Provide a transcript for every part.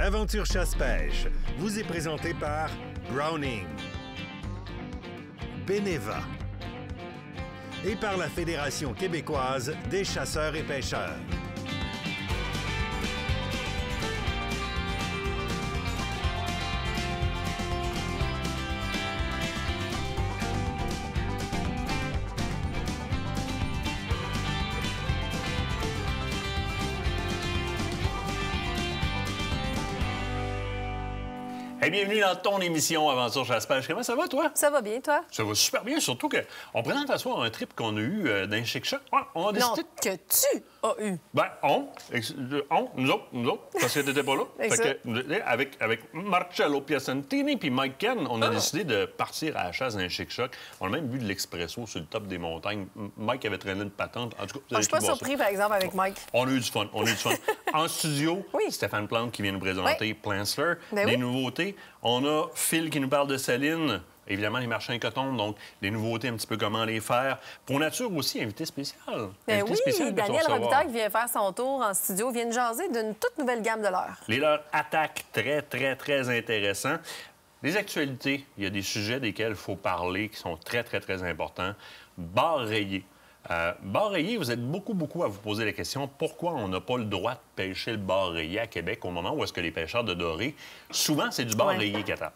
Aventure chasse-pêche vous est présenté par Browning, Beneva et par la Fédération québécoise des chasseurs et pêcheurs. Hey, bienvenue dans ton émission Aventure chasse-pêche. Comment ça va, toi? Ça va bien, toi? Ça va super bien, surtout qu'on présente à soir un trip qu'on a eu d'un chic-choc. Ouais, on a décidé... Non, que tu as eu. Ben, nous autres, parce que t'étais pas là. Fait que, avec Marcello Piacentini puis Mike Ken, on a décidé de partir à la chasse d'un chic-choc. On a même bu de l'expresso sur le top des montagnes. Mike avait traîné une patente. En tout cas, Je suis pas surpris, par exemple, avec Mike. On a eu du fun, En studio, oui. Stéphane Plante qui vient nous présenter Plantster. Des nouveautés. On a Phil qui nous parle de Saline. Évidemment, les marchés en coton, donc des nouveautés, un petit peu comment les faire. Pour Nature aussi, invité spécial. Daniel Robitaille qui vient faire son tour en studio, vient de jaser d'une toute nouvelle gamme de leurres. Les leurres attaquent très intéressants. Les actualités, il y a des sujets desquels il faut parler qui sont très importants. Bar rayé. Bar rayé, vous êtes beaucoup à vous poser la question pourquoi on n'a pas le droit de pêcher le bar rayé à Québec au moment où est-ce que les pêcheurs de doré, souvent, c'est du bar rayé qui attend.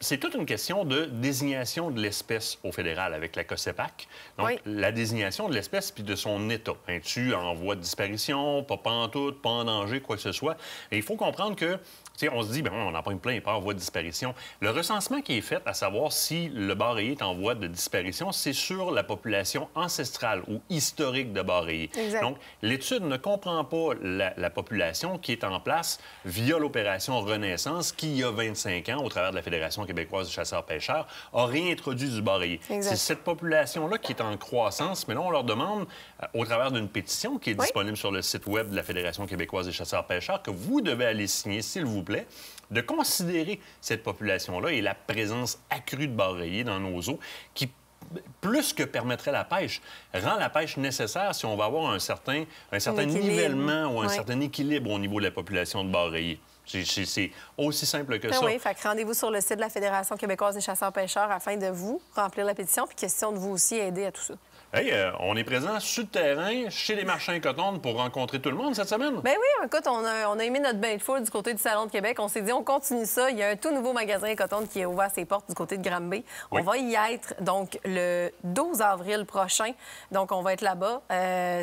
C'est toute une question de désignation de l'espèce au fédéral avec la COSEPAC. Donc, la désignation de l'espèce puis de son état. Tu en voie de disparition, pas pantoute, pas en danger, quoi que ce soit. Et il faut comprendre que on se dit, on en prend plein, il part en voie de disparition. Le recensement qui est fait, à savoir si le bar rayé est en voie de disparition, c'est sur la population ancestrale ou historique de bar rayé. Donc, l'étude ne comprend pas la population qui est en place via l'opération Renaissance, qui, il y a 25 ans, au travers de la Fédération québécoise des chasseurs-pêcheurs, a réintroduit du bar rayé. C'est cette population-là qui est en croissance, mais là, on leur demande, au travers d'une pétition qui est disponible sur le site web de la Fédération québécoise des chasseurs-pêcheurs, que vous devez aller signer, s'il vous plaît, de considérer cette population-là et la présence accrue de bar rayé dans nos eaux qui, plus que permettrait la pêche, rend la pêche nécessaire si on va avoir un certain nivellement ou un certain équilibre au niveau de la population de bar rayé. C'est aussi simple que ça. Oui, fait que rendez-vous sur le site de la Fédération québécoise des chasseurs-pêcheurs afin de vous remplir la pétition, puis question de vous aussi aider à tout ça. Hey, on est présent sur le terrain, chez les marchands coton pour rencontrer tout le monde cette semaine. Bien oui, écoute, on a aimé notre bain de foule du côté du Salon de Québec. On s'est dit, on continue ça. Il y a un tout nouveau magasin coton qui a ouvert ses portes du côté de Granby. On va y être, donc, le 12 avril prochain. Donc, on va être là-bas.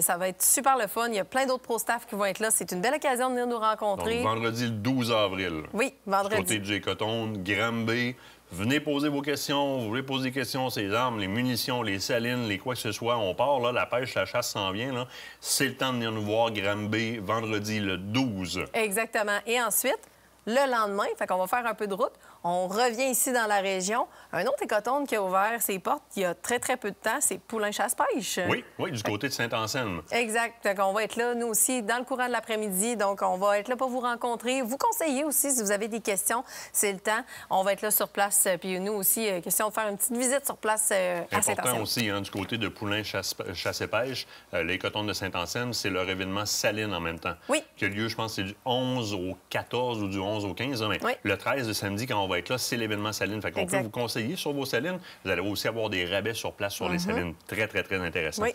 Ça va être super le fun. Il y a plein d'autres pro-staff qui vont être là. C'est une belle occasion de venir nous rencontrer. Donc, vendredi le 12 avril. Oui, vendredi. Du côté de J-Coton, Granby. Venez poser vos questions. Vous voulez poser des questions, ces armes, les munitions, les salines, les quoi que ce soit. On part, là, la pêche, la chasse s'en vient. Là. C'est le temps de venir nous voir, Granby, vendredi le 12. Exactement. Et ensuite, le lendemain, fait qu'on va faire un peu de route. On revient ici dans la région. Un autre écotonne qui a ouvert ses portes il y a très peu de temps, c'est Poulain Chasse-Pêche. Oui, du côté de Sainte-Anselme. Exact. Fait qu'on va être là, nous aussi, dans le courant de l'après-midi. Donc, on va être là pour vous rencontrer. Vous conseiller aussi, si vous avez des questions, c'est le temps. On va être là sur place. Puis nous aussi, question de faire une petite visite sur place à Sainte-Anselme. Important aussi, du côté de Poulain Chasse-Pêche, l'écotonne de Sainte-Anselme, c'est leur événement Saline en même temps. Oui. Qui a lieu, je pense, c'est du 11 au 14 ou du 11 au 15. Mais le 13, le samedi, quand on va être là, c'est l'événement Saline. Fait qu'on peut vous conseiller sur vos salines. Vous allez aussi avoir des rabais sur place sur les salines. Très intéressant. Oui.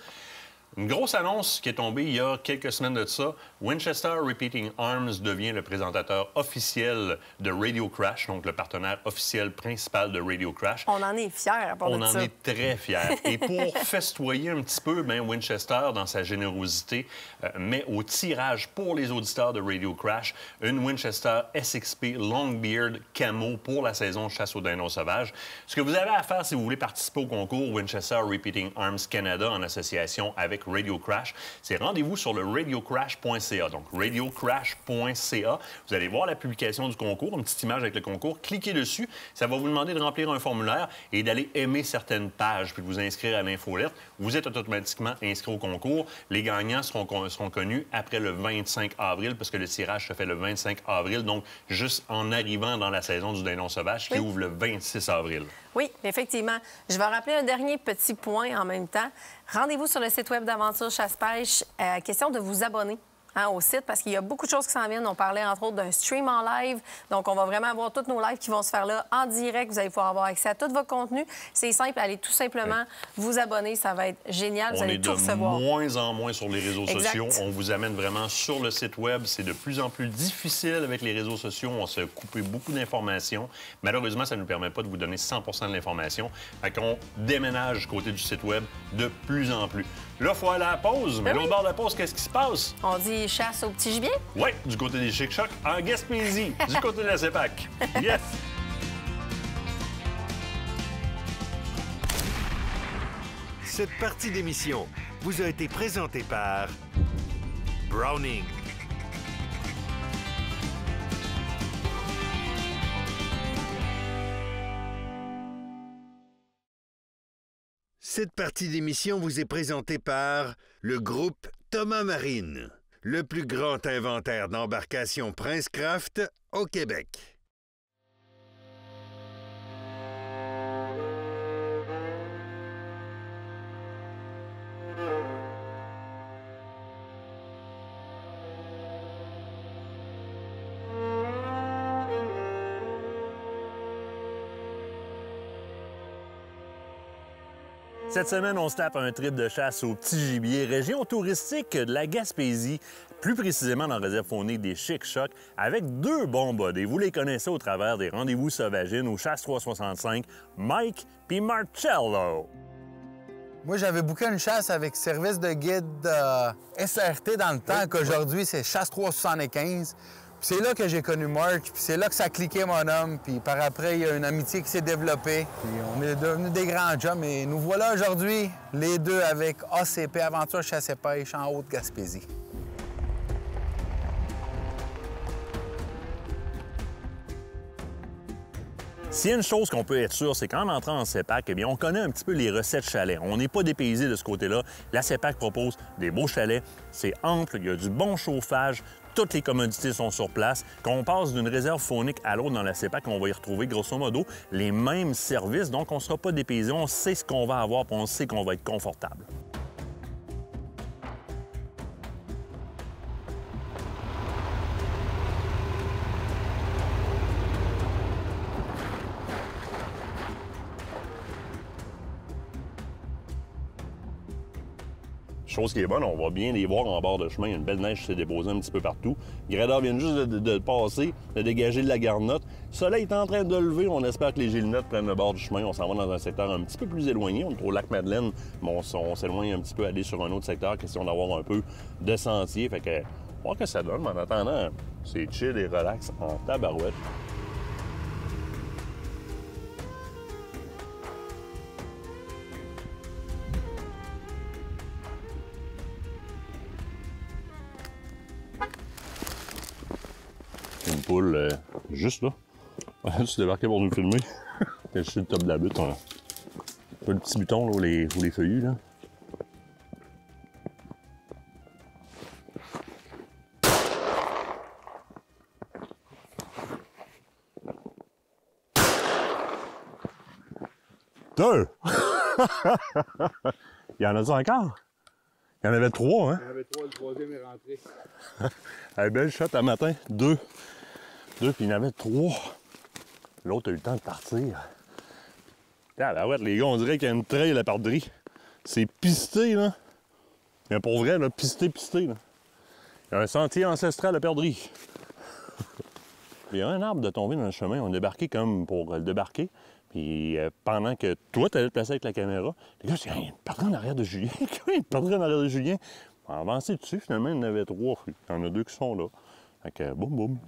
Une grosse annonce qui est tombée il y a quelques semaines de ça. Winchester Repeating Arms devient le présentateur officiel de Radio Crash, donc le partenaire officiel principal de Radio Crash. On en est fiers à part de ça. On en est très fiers. Et pour festoyer un petit peu, Winchester, dans sa générosité, met au tirage pour les auditeurs de Radio Crash une Winchester SXP Longbeard Camo pour la saison chasse aux dindons sauvages. Ce que vous avez à faire si vous voulez participer au concours Winchester Repeating Arms Canada en association avec Radio Crash, c'est rendez-vous sur le radiocrash.ca. Donc, radiocrash.ca. Vous allez voir la publication du concours, une petite image avec le concours. Cliquez dessus. Ça va vous demander de remplir un formulaire et d'aller aimer certaines pages puis de vous inscrire à l'infolette. Vous êtes automatiquement inscrit au concours. Les gagnants seront connus après le 25 avril parce que le tirage se fait le 25 avril, donc juste en arrivant dans la saison du dindon sauvage qui ouvre le 26 avril. Oui, effectivement. Je vais rappeler un dernier petit point en même temps. Rendez-vous sur le site web d'Aventure Chasse-Pêche. Question de vous abonner au site parce qu'il y a beaucoup de choses qui s'en viennent. On parlait entre autres d'un stream en live. Donc, on va vraiment avoir tous nos lives qui vont se faire là en direct. Vous allez pouvoir avoir accès à tout votre contenu. C'est simple, allez tout simplement vous abonner. Ça va être génial. Vous allez tout recevoir. On est de moins en moins sur les réseaux sociaux. Exact. On vous amène vraiment sur le site Web. C'est de plus en plus difficile avec les réseaux sociaux. On se coupe beaucoup d'informations. Malheureusement, ça ne nous permet pas de vous donner 100 de l'information. Fait qu'on déménage du côté du site Web de plus en plus. Là, il faut aller à la pause. Mais l'autre bord de la pause, qu'est-ce qui se passe? On dit chasse au petit gibier? Oui, du côté des Chic Chocs, en Gaspésie, du côté de la CEPAC. Yes! Cette partie d'émission vous a été présentée par Browning. Cette partie d'émission vous est présentée par le groupe Thomas Marine, le plus grand inventaire d'embarcations Princecraft au Québec. Cette semaine, on se tape un trip de chasse au petit gibier, région touristique de la Gaspésie, plus précisément dans la réserve faunique des Chic Chocs, avec deux bons buddies. Vous les connaissez au travers des rendez-vous sauvagines au Chasse 365, Mike puis Marcello. Moi, j'avais booké une chasse avec service de guide SRT dans le temps, qu'aujourd'hui, c'est Chasse 375. Puis c'est là que j'ai connu Mark, puis c'est là que ça a cliqué, mon homme. Puis par après, il y a une amitié qui s'est développée. Puis on est devenus des grands chums et nous voilà aujourd'hui, les deux avec ACP, Aventure Chasse et Pêche, en Haute-Gaspésie. S'il y a une chose qu'on peut être sûr, c'est qu'en entrant en CEPAC, eh bien, on connaît un petit peu les recettes chalets. On n'est pas dépaysé de ce côté-là. La CEPAC propose des beaux chalets. C'est ample, il y a du bon chauffage. Toutes les commodités sont sur place. Quand on passe d'une réserve faunique à l'autre dans la CEPAC, on va y retrouver grosso modo les mêmes services. Donc, on ne sera pas dépaysé. On sait ce qu'on va avoir et on sait qu'on va être confortable. Chose qui est bonne, on va bien les voir en bord de chemin. Une belle neige qui s'est déposée un petit peu partout. Les gradeurs viennent juste de passer, de dégager de la garnotte. Le soleil est en train de lever. On espère que les gélinottes prennent le bord du chemin. On s'en va dans un secteur un petit peu plus éloigné. On est au lac Madeleine, mais on s'éloigne un petit peu, aller sur un autre secteur, question d'avoir un peu de sentier. Fait que, on va voir que ça donne, mais en attendant, c'est chill et relax en tabarouette. Une poule juste là. Tu t'es débarqué pour nous filmer. Je suis le top de la butte. Un peu le petit buton là, ou les feuillus là. Deux! Il y en a-tu encore? Il y en avait trois, hein? Il y en avait trois, le troisième est rentré. Elle est belle shot à matin. Deux, puis il y en avait trois. L'autre a eu le temps de partir. Ah, ben ouais, les gars, on dirait qu'il y a une trail à la perdrix. C'est pisté, là. Mais pour vrai, là, pisté, là. Il y a un sentier ancestral à perdrix. Il y a un arbre de tomber dans le chemin. On a débarqué comme pour le débarquer. Puis pendant que toi, tu allais te placer avec la caméra, les gars, il y a une perdrix en arrière de Julien. Une perdrix en arrière de Julien. On a avancé dessus, finalement, il y en avait trois. Il y en a deux qui sont là. Fait que boum, boum.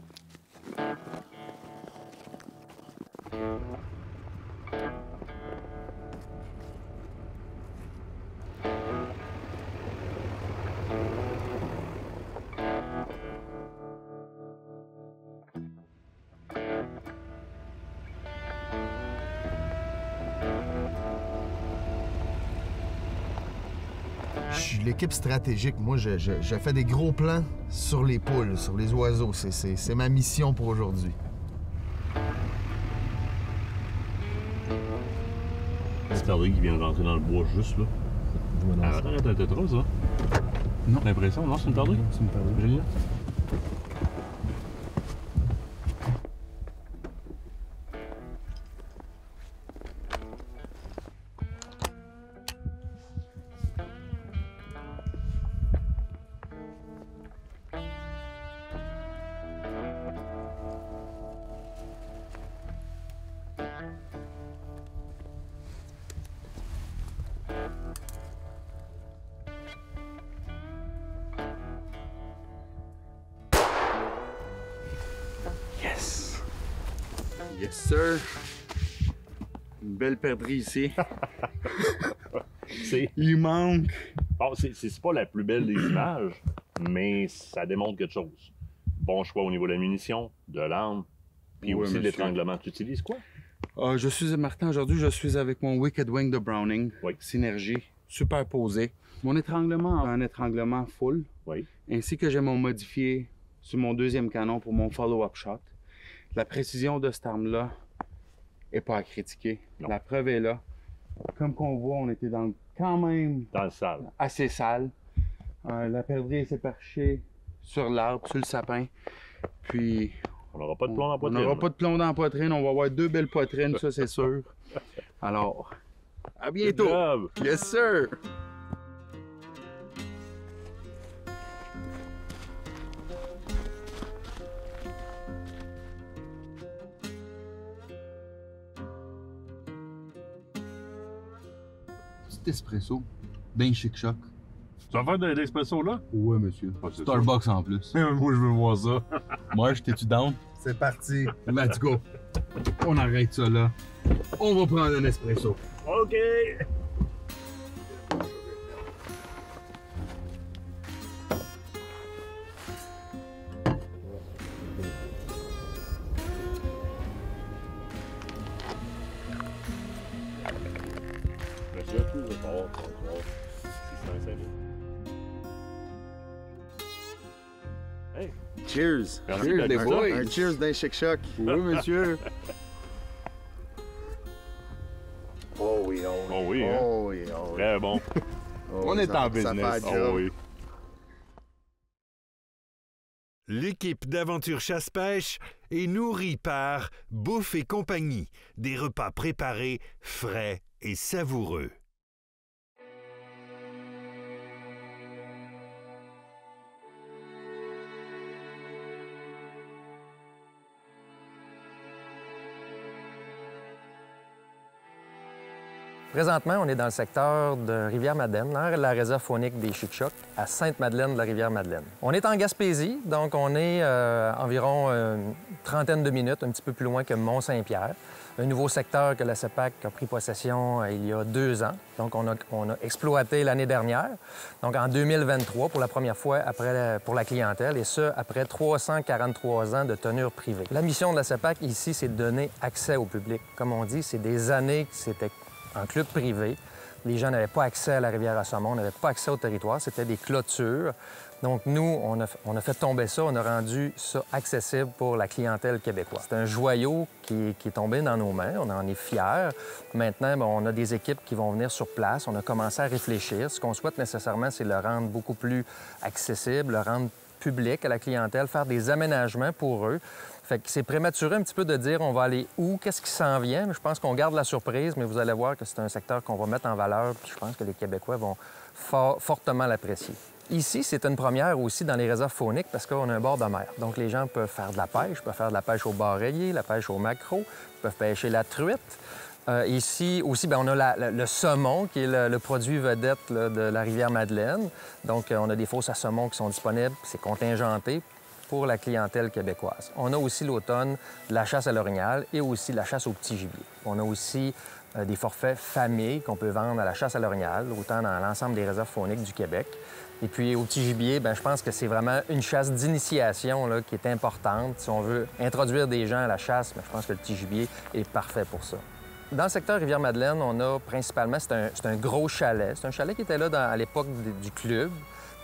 Je suis l'équipe stratégique. Moi, je fais des gros plans sur les poules, sur les oiseaux. C'est ma mission pour aujourd'hui. C'est perdrix qui vient de rentrer dans le bois juste là. Arrête, t'es trop ça. Non. L'impression, non, c'est une perdrix? C'est une perdrix. Génial. Yes! Yes, sir. Une belle perdrix ici. Il manque. Bon, c'est pas la plus belle des images, mais ça démontre quelque chose. Bon choix au niveau de la munition, de l'arme, puis Oui, aussi de monsieur. l'étranglement. Tu utilises quoi? Je suis Martin, aujourd'hui, je suis avec mon Wicked Wing de Browning. Oui. Synergie, superposé. Mon étranglement, un étranglement full. Oui. Ainsi que j'ai mon modifié sur mon deuxième canon pour mon follow-up shot. La précision de cette arme-là n'est pas à critiquer. Non. La preuve est là. Comme qu'on voit, on était quand même Dans le sale. assez sale. La perdrix s'est perchée sur l'arbre, sur le sapin. Puis On n'aura pas de plomb dans la on poitrine. n'aura pas de plomb dans la poitrine. On va avoir 2 belles poitrines, ça c'est sûr. Alors, à bientôt. Good job. Yes, sir. Petit espresso, ben chic-choc. Tu vas faire de l'espresso là? Ouais, monsieur. Ah, c'est Starbucks en plus. Moi, je veux voir ça. Moi, t'es-tu down? C'est parti. Let's go. On arrête ça là. On va prendre un espresso. OK! Monsieur, tout le fort, si c'est un salut. Hey! Cheers! Merci, Cheers, les Dr. boys. Un cheers d'un chic-choc. Oui, monsieur. Oh oui, oh oui. Oh oui, hein? Oh oui, oh oui. Très bon. Oh On oui, est ça- en ça business. fait la Oh job. oui. L'équipe d'Aventure Chasse-Pêche est nourrie par Bouffe et compagnie, des repas préparés, frais et savoureux. Présentement, on est dans le secteur de Rivière-Madeleine, dans la réserve faunique des Chic-Chocs, à Sainte-Madeleine de la Rivière-Madeleine. On est en Gaspésie, donc on est environ une trentaine de minutes, un petit peu plus loin que Mont-Saint-Pierre, un nouveau secteur que la CEPAC a pris possession il y a 2 ans. Donc on a exploité l'année dernière, donc en 2023 pour la première fois pour la clientèle, et ce, après 343 ans de tenure privée. La mission de la CEPAC ici, c'est de donner accès au public. Comme on dit, c'est des années que c'était en club privé. Les gens n'avaient pas accès à la rivière à saumon, n'avaient pas accès au territoire. C'était des clôtures. Donc, nous, on a fait tomber ça, on a rendu ça accessible pour la clientèle québécoise. C'est un joyau qui est tombé dans nos mains. On en est fiers. Maintenant, bien, on a des équipes qui vont venir sur place. On a commencé à réfléchir. Ce qu'on souhaite nécessairement, c'est le rendre beaucoup plus accessible, le rendre public à la clientèle, faire des aménagements pour eux. Fait que c'est prématuré un petit peu de dire on va aller où, qu'est-ce qui s'en vient. Je pense qu'on garde la surprise, mais vous allez voir que c'est un secteur qu'on va mettre en valeur, puis je pense que les Québécois vont fortement l'apprécier. Ici, c'est une première aussi dans les réserves fauniques parce qu'on a un bord de mer. Donc, les gens peuvent faire de la pêche, peuvent faire de la pêche au bar rayé, la pêche au maquereau, peuvent pêcher la truite. Ici aussi, bien, on a le saumon, qui est le produit vedette là, de la Rivière-Madeleine. Donc, on a des fosses à saumon qui sont disponibles. C'est contingenté pour la clientèle québécoise. On a aussi l'automne de la chasse à l'orignal et aussi la chasse au petit gibier. On a aussi des forfaits famille qu'on peut vendre à la chasse à l'orignal, autant dans l'ensemble des réserves fauniques du Québec. Et puis au petit gibier, bien, je pense que c'est vraiment une chasse d'initiation là, qui est importante. Si on veut introduire des gens à la chasse, bien, je pense que le petit gibier est parfait pour ça. Dans le secteur Rivière-Madeleine, on a principalement, c'est un gros chalet. C'est un chalet qui était là à l'époque du club,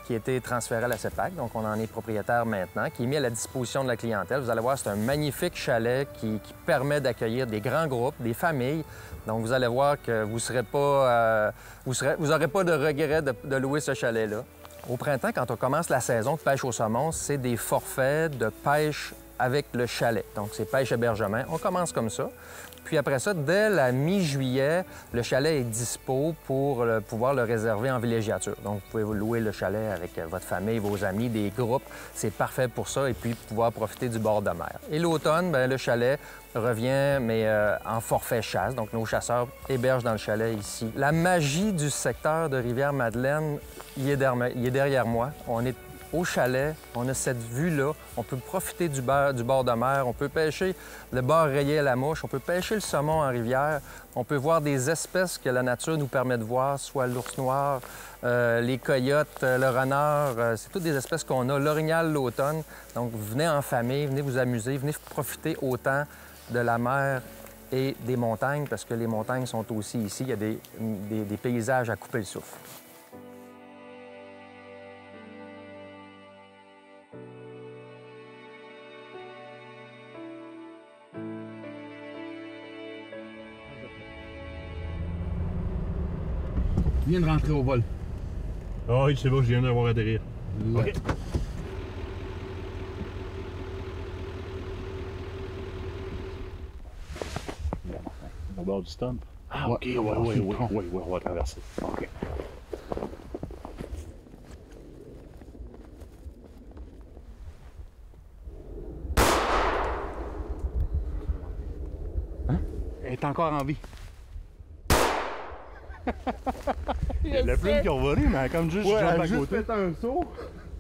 qui a été transféré à la CEPAC, donc on en est propriétaire maintenant, qui est mis à la disposition de la clientèle. Vous allez voir, c'est un magnifique chalet qui permet d'accueillir des grands groupes, des familles. Donc vous allez voir que vous n'aurez pas de regret de louer ce chalet-là. Au printemps, quand on commence la saison de pêche au saumon, c'est des forfaits de pêche avec le chalet. Donc, c'est pêche-hébergement. On commence comme ça. Puis après ça, dès la mi-juillet, le chalet est dispo pour pouvoir le réserver en villégiature. Donc, vous pouvez louer le chalet avec votre famille, vos amis, des groupes. C'est parfait pour ça et puis pouvoir profiter du bord de mer. Et l'automne, bien, le chalet revient, mais en forfait chasse. Donc, nos chasseurs hébergent dans le chalet ici. La magie du secteur de Rivière-Madeleine, il est derrière moi. On est au chalet, on a cette vue-là, on peut profiter du bord de mer, on peut pêcher le bar rayé à la mouche, on peut pêcher le saumon en rivière, on peut voir des espèces que la nature nous permet de voir, soit l'ours noir, les coyotes, le renard, c'est toutes des espèces qu'on a, l'orignal l'automne. Donc, venez en famille, venez vous amuser, venez profiter autant de la mer et des montagnes, parce que les montagnes sont aussi ici, il y a des paysages à couper le souffle. Il vient de rentrer au vol. Ah oui, c'est bon, je viens d'avoir atterrir. Là. OK. Au bord du stump. Ah, OK, ouais, on va traverser. OK. Hein? Elle est encore en vie. Il y a la plume qui a volé, mais comme juste Ouais, jump elle à a juste côté. fait un saut.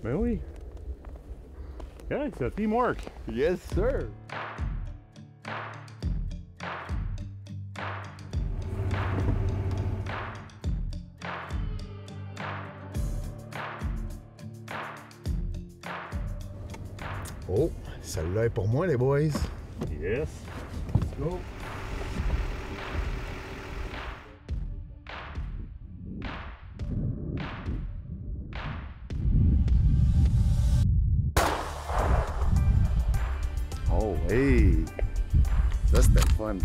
Ben oui. Yeah, c'est un teamwork. Yes, sir. Oh, celle-là est pour moi, les boys. Yes. Let's go. Oh, hey! Ça, c'était le fun.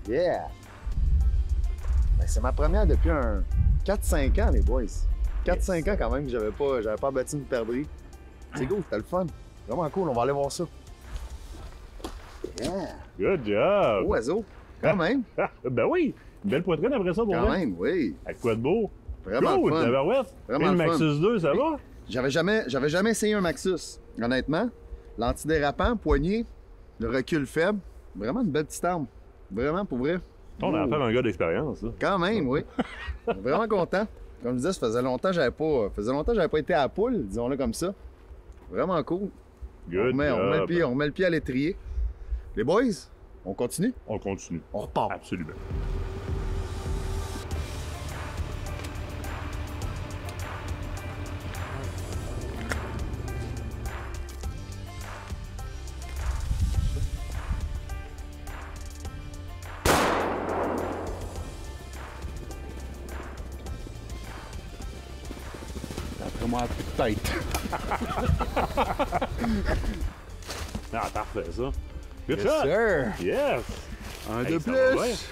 Yeah! Ben, c'est ma première depuis un 4-5 ans, les boys. 4-5 ans quand même que j'avais pas battu une perdrix. C'est cool, c'était le fun. Vraiment cool, on va aller voir ça. Yeah! Good job. Oiseau, quand même. Ben oui. Une belle poitrine après ça pour Quand vrai. même, oui. Avec quoi de beau? Vraiment cool, le fun. tabarouette. Vraiment Et le le fun. Maxus 2, ça va? J'avais jamais essayé un Maxus, honnêtement. L'antidérapant, poignée, le recul faible. Vraiment une belle petite arme. Vraiment, pour vrai. On a affaire à un gars d'expérience, là. Quand même, oui. Vraiment content. Comme je disais, ça faisait longtemps que j'avais pas été à la poule, disons-le comme ça. Vraiment cool. Good on met job. le pied à l'étrier. Les boys, on continue? On continue. On repart. Absolument. Après moi, plus de tête. Ah, parfait, ça. Good Yes, shot. sir. Yes. Un Hey, de ça va bien. plus.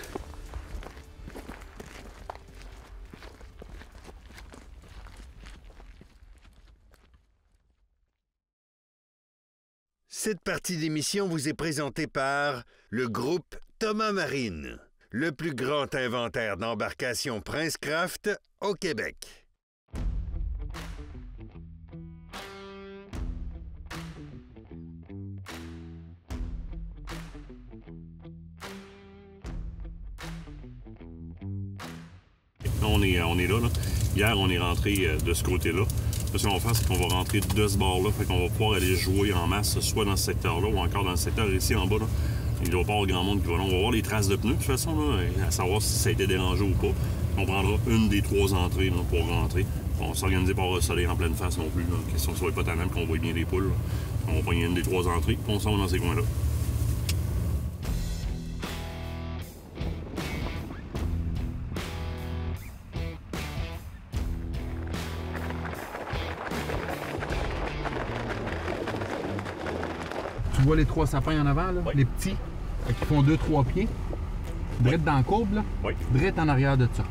Cette partie d'émission vous est présentée par le groupe Thomas Marine, le plus grand inventaire d'embarcations Princecraft au Québec. On est là. Hier, on est rentré de ce côté-là. Ce qu'on va faire, c'est qu'on va rentrer de ce bord-là. Fait qu'on va pouvoir aller jouer en masse, soit dans ce secteur-là ou encore dans le secteur ici en bas. Là. Il doit pas y avoir grand monde qui va là. On va voir les traces de pneus, de toute façon, là, à savoir si ça a été dérangé ou pas. On prendra une des 3 entrées là, pour rentrer. On va s'organiser par le soleil en pleine face non plus. Là. Question que ce soit pas tannant qu'on voit bien les poules. Là. On va prendre une des 3 entrées, puis on s'en va dans ces coins-là. Tu vois les 3 sapins en avant, là? Oui. Les petits, qui font 2-3 pieds. Drette dans la courbe, là. Oui. Drette en arrière de ça.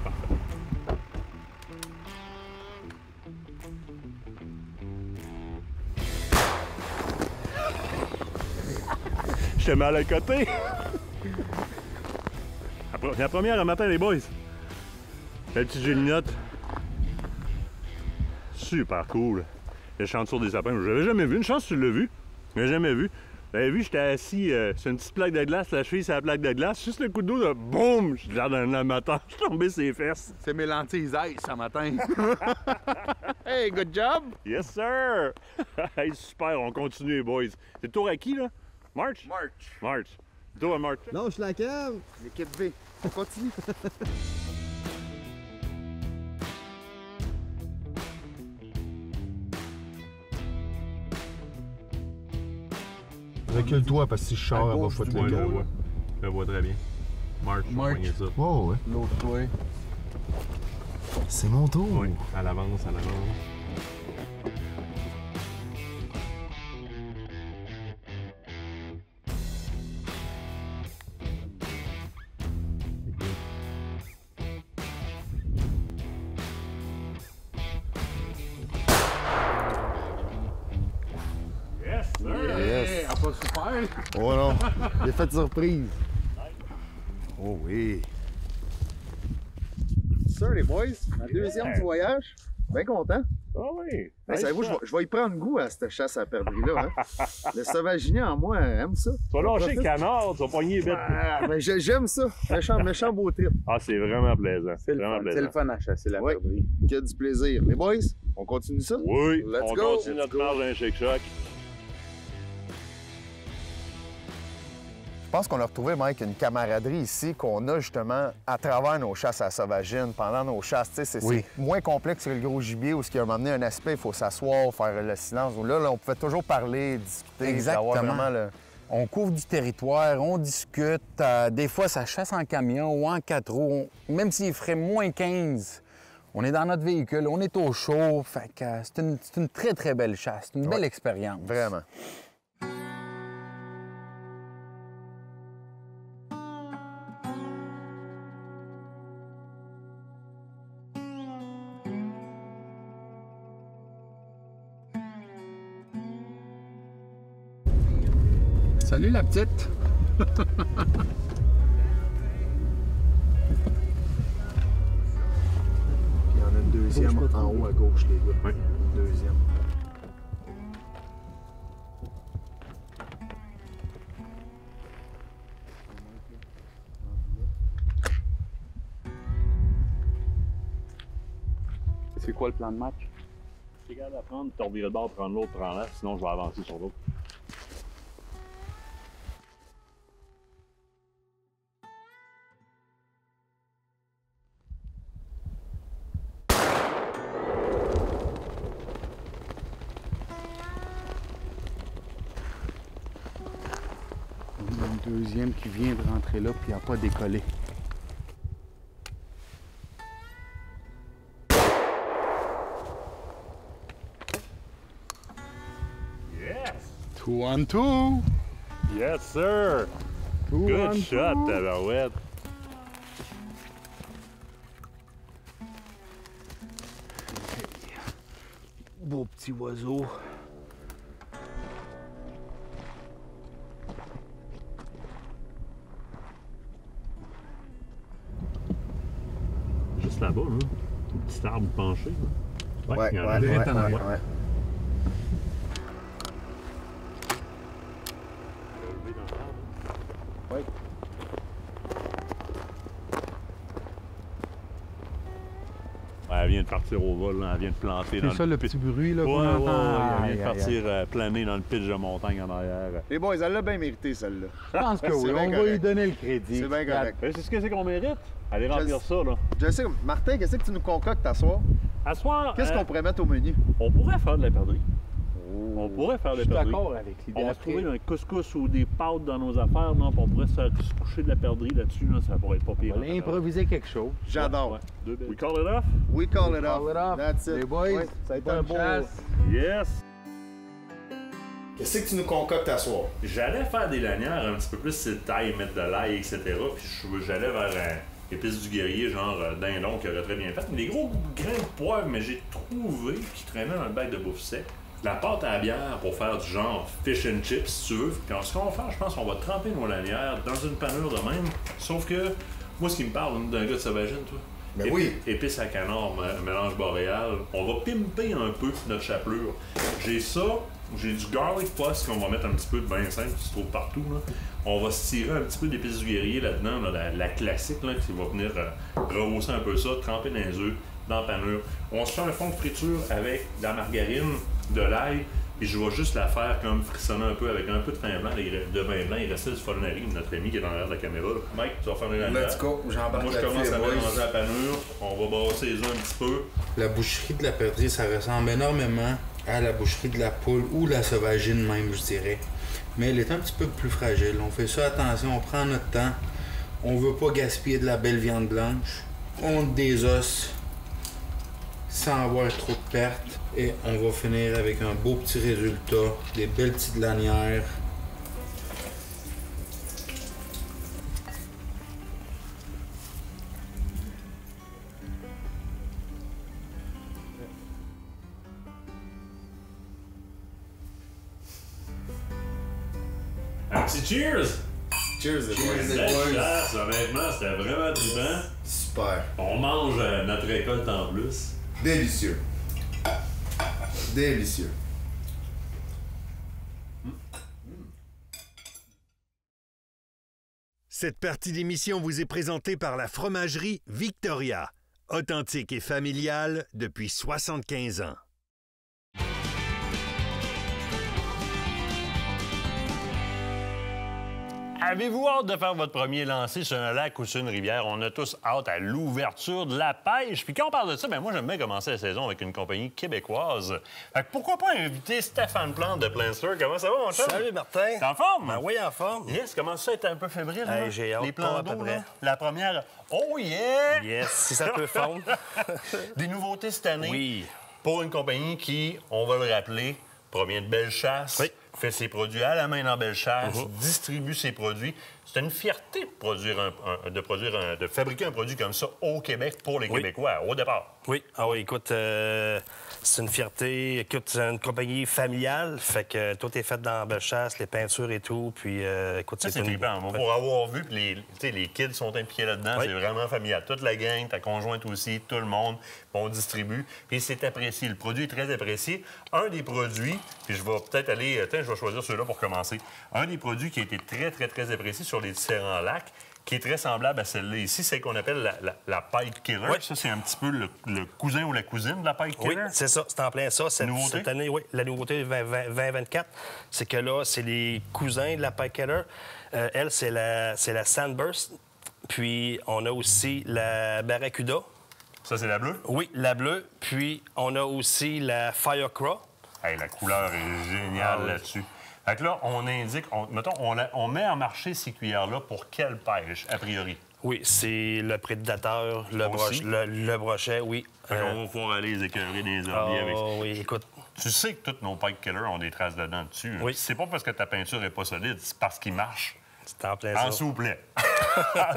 J'étais mal à côté. La première le matin, les boys. La petite gélinotte. Super cool. Le chantier des sapins. Je l'avais jamais vu. Une chance que tu l'as vu. Je l'ai jamais vu. J'avais vu, j'étais assis sur une petite plaque de glace, la cheville sur la plaque de glace. Juste le coup de dos, de boum! Je suis l'air d'un amateur. Je suis tombé sur les fesses. C'est mes lentilles ice ce matin. Hey, good job! Yes, sir! Hey, super, on continue, les boys. C'est le tour à qui, là? March? March. Le tour à March. Non, je la cave. L'équipe B. On continue. Recule-toi parce que si je sors, elle va foutre le gars. Je le vois très bien. March. Ça. Wow, ouais. L'autre toi. C'est mon tour. Oui, à l'avance, à l'avance. Yes, sir! Yes. Ah, pas super! Oh non. J'ai fait de surprise. Oh oui. Sir, les boys, ma deuxième du voyage. Bien content. Ah oui! Hey, savez-vous, je vais y prendre goût à cette chasse à la perdrix-là. Hein? Le sauvaginet en moi aime ça. Tu vas lâcher le canard, tu vas pogner les bêtes. Ah, ben, j'aime ça. Méchant beau trip. Ah, c'est vraiment plaisant. C'est le fun à chasser la Ouais. perdrix. Qu'il y a du plaisir. Les boys, on continue ça? Oui, Let's on go. continue notre marge d'un shake-shack. Je pense qu'on a retrouvé, Mike, une camaraderie ici qu'on a justement à travers nos chasses à la sauvagine, pendant nos chasses. C'est moins complexe que le gros gibier où il y a un aspect, il faut s'asseoir, faire le silence. Là, on pouvait toujours parler, discuter, Exactement. avoir vraiment le... On couvre du territoire, on discute. Des fois, ça chasse en camion ou en 4 roues. Même s'il ferait moins 15, on est dans notre véhicule, on est au chaud. Fait que c'est une très, très belle chasse. C'est une belle expérience. Vraiment. Salut la petite! Il y en a une deuxième en haut à gauche, les gars. Oui. Une deuxième. C'est quoi le plan de match? Si tu es capable d'apprendre, tu revirer de bord, prendre l'autre, prends-la, sinon je vais avancer sur l'autre. On a une deuxième qui vient de rentrer là puis elle n'a pas décollé. Yes! 2 on 2! Yes, sir! Good shot, tabarouette! Beau petit oiseau. Juste là-bas, hein? Un petit arbre penché. Là. Ouais, il y en a ouais, direct en ouais, arrière. ouais. Ouais. Ouais, elle vient de partir au vol, là. Elle vient de planter dans C'est ça le petit bruit là Ouais, qu'on ouais, entend? elle vient de partir planer dans le pitch de montagne en arrière. Les boys, elle l'a bien mérité, celle-là. Je pense que oui, C'est bien on va correct. lui donner le crédit. C'est bien correct. C'est ce que c'est qu'on mérite? Allez remplir Je- ça, là. Je sais, Martin, qu'est-ce que tu nous concoctes à soir? À soir, Qu'est-ce qu'on pourrait mettre au menu? on pourrait faire de la perdrix. On pourrait faire de Je la suis perdrix. d'accord avec l'idée. On va se Après, trouver un couscous ou des pâtes dans nos affaires, non? Puis on pourrait se coucher de la perdrix là-dessus, là, ça pourrait être pas pire. on va improviser quelque chose. J'adore. Ouais. We call it off? We call it Call it off. off. That's it. Les boys, Ouais, ça a été un bonne beau... chasse. Yes! Qu'est-ce que tu nous concoctes à soir? J'allais faire des lanières un petit peu plus sur le taille, mettre de l'ail, etc. Puis j'allais vers épices du guerrier, genre dindon, qui aurait très bien fait. Mais des gros grains de poivre, mais j'ai trouvé qui traînaient dans le bac de bouffe sec. la pâte à bière pour faire du genre fish and chips, si tu veux. Puis ce qu'on va faire, je pense qu'on va tremper nos lanières dans une panure de même. Sauf que, moi, ce qui me parle d'un gars de Sauvagine, toi. Ben oui. Épices à canard, mélange boréal. On va pimper un peu notre chapelure. J'ai ça, j'ai du garlic puss qu'on va mettre un petit peu de bain simple qui se trouve partout. Là. On va se tirer un petit peu d'épices du guerrier là-dedans, là, la classique là, qui va venir rehausser un peu ça, tremper dans les œufs, dans la panure. On se fait un fond de friture avec de la margarine, de l'ail, puis je vais juste la faire comme frissonner un peu avec un peu de vin blanc. De vin blanc, il restait du Folinari, notre ami qui est dans l'arrière de la caméra. Là. Mike, tu vas faire les lanières. Let's go, j'embarque. Moi, je commence à mélanger la panure. On va brasser les œufs un petit peu. La boucherie de la perdrix, ça ressemble énormément à la boucherie de la poule ou la sauvagine même, je dirais. Mais elle est un petit peu plus fragile. On fait ça, attention, on prend notre temps. On veut pas gaspiller de la belle viande blanche. On des os sans avoir trop de pertes. Et on va finir avec un beau petit résultat, des belles petites lanières. Un petit cheers! Cheers, les boys. Belle chasse, honnêtement, c'était vraiment trippant. Super. On mange notre récolte en plus. Délicieux. Délicieux. Cette partie d'émission vous est présentée par la fromagerie Victoria, authentique et familiale depuis 75 ans. Avez-vous hâte de faire votre premier lancer sur un lac ou sur une rivière? On a tous hâte à l'ouverture de la pêche. Puis quand on parle de ça, bien moi, j'aime bien commencer la saison avec une compagnie québécoise. Fait que pourquoi pas inviter Stéphane Plante de Planster? Comment ça va, mon chum? Salut, Martin. T'es en forme? Ben oui, en forme. Yes, comment ça, être un peu fébrile? Hey, là? j'ai hâte, Les pas plans à peu d'eau, près. là. La première, oh yeah! Yes, si ça peut fondre. Des nouveautés cette année. Oui. Pour une compagnie qui, on va le rappeler, provient de Bellechasse, Oui. fait ses produits à la main dans Bellechasse, distribue ses produits. C'est une fierté de fabriquer un produit comme ça au Québec pour les Québécois, au départ. Oui. Ah oui, écoute, c'est une fierté. Écoute, c'est une compagnie familiale, fait que tout est fait dans Bellechasse, les peintures et tout. Puis, écoute, Ça, c'est trippant. Moi, pour avoir vu, puis les kids sont impliqués là-dedans, Oui. c'est vraiment familial. Toute la gang, ta conjointe aussi, tout le monde, on distribue. Puis c'est apprécié. Le produit est très apprécié. Un des produits, puis je vais peut-être aller... Tiens, je vais choisir celui-là pour commencer. Un des produits qui a été très, très, très apprécié sur les différents lacs, qui est très semblable à celle-là ici, c'est qu'on appelle la Pike Killer. Oui. Ça, c'est un petit peu le cousin ou la cousine de la Pike Killer. Oui, c'est ça, c'est en plein ça. Nouveauté? Cette année, oui, la nouveauté 2024, c'est que là, c'est les cousins de la Pike Keller. Elle, c'est la Sandburst. Puis, on a aussi la Barracuda. Ça, c'est la bleue? Oui, la bleue. Puis, on a aussi la Firecraw. Hey, la couleur est géniale là-dessus. Fait que là, on indique, mettons, on met en marché ces cuillères-là pour quelle pêche, a priori? Oui, c'est le prédateur, Aussi? le brochet, oui. Fait qu'on va pouvoir aller les écœurer des herbiers avec ça. Oui, écoute. Tu sais que tous nos Pike Killer ont des traces dedans dessus. Oui. C'est pas parce que ta peinture est pas solide, c'est parce qu'ils marchent. C'est en plein Ah, ça. s'il vous plaît.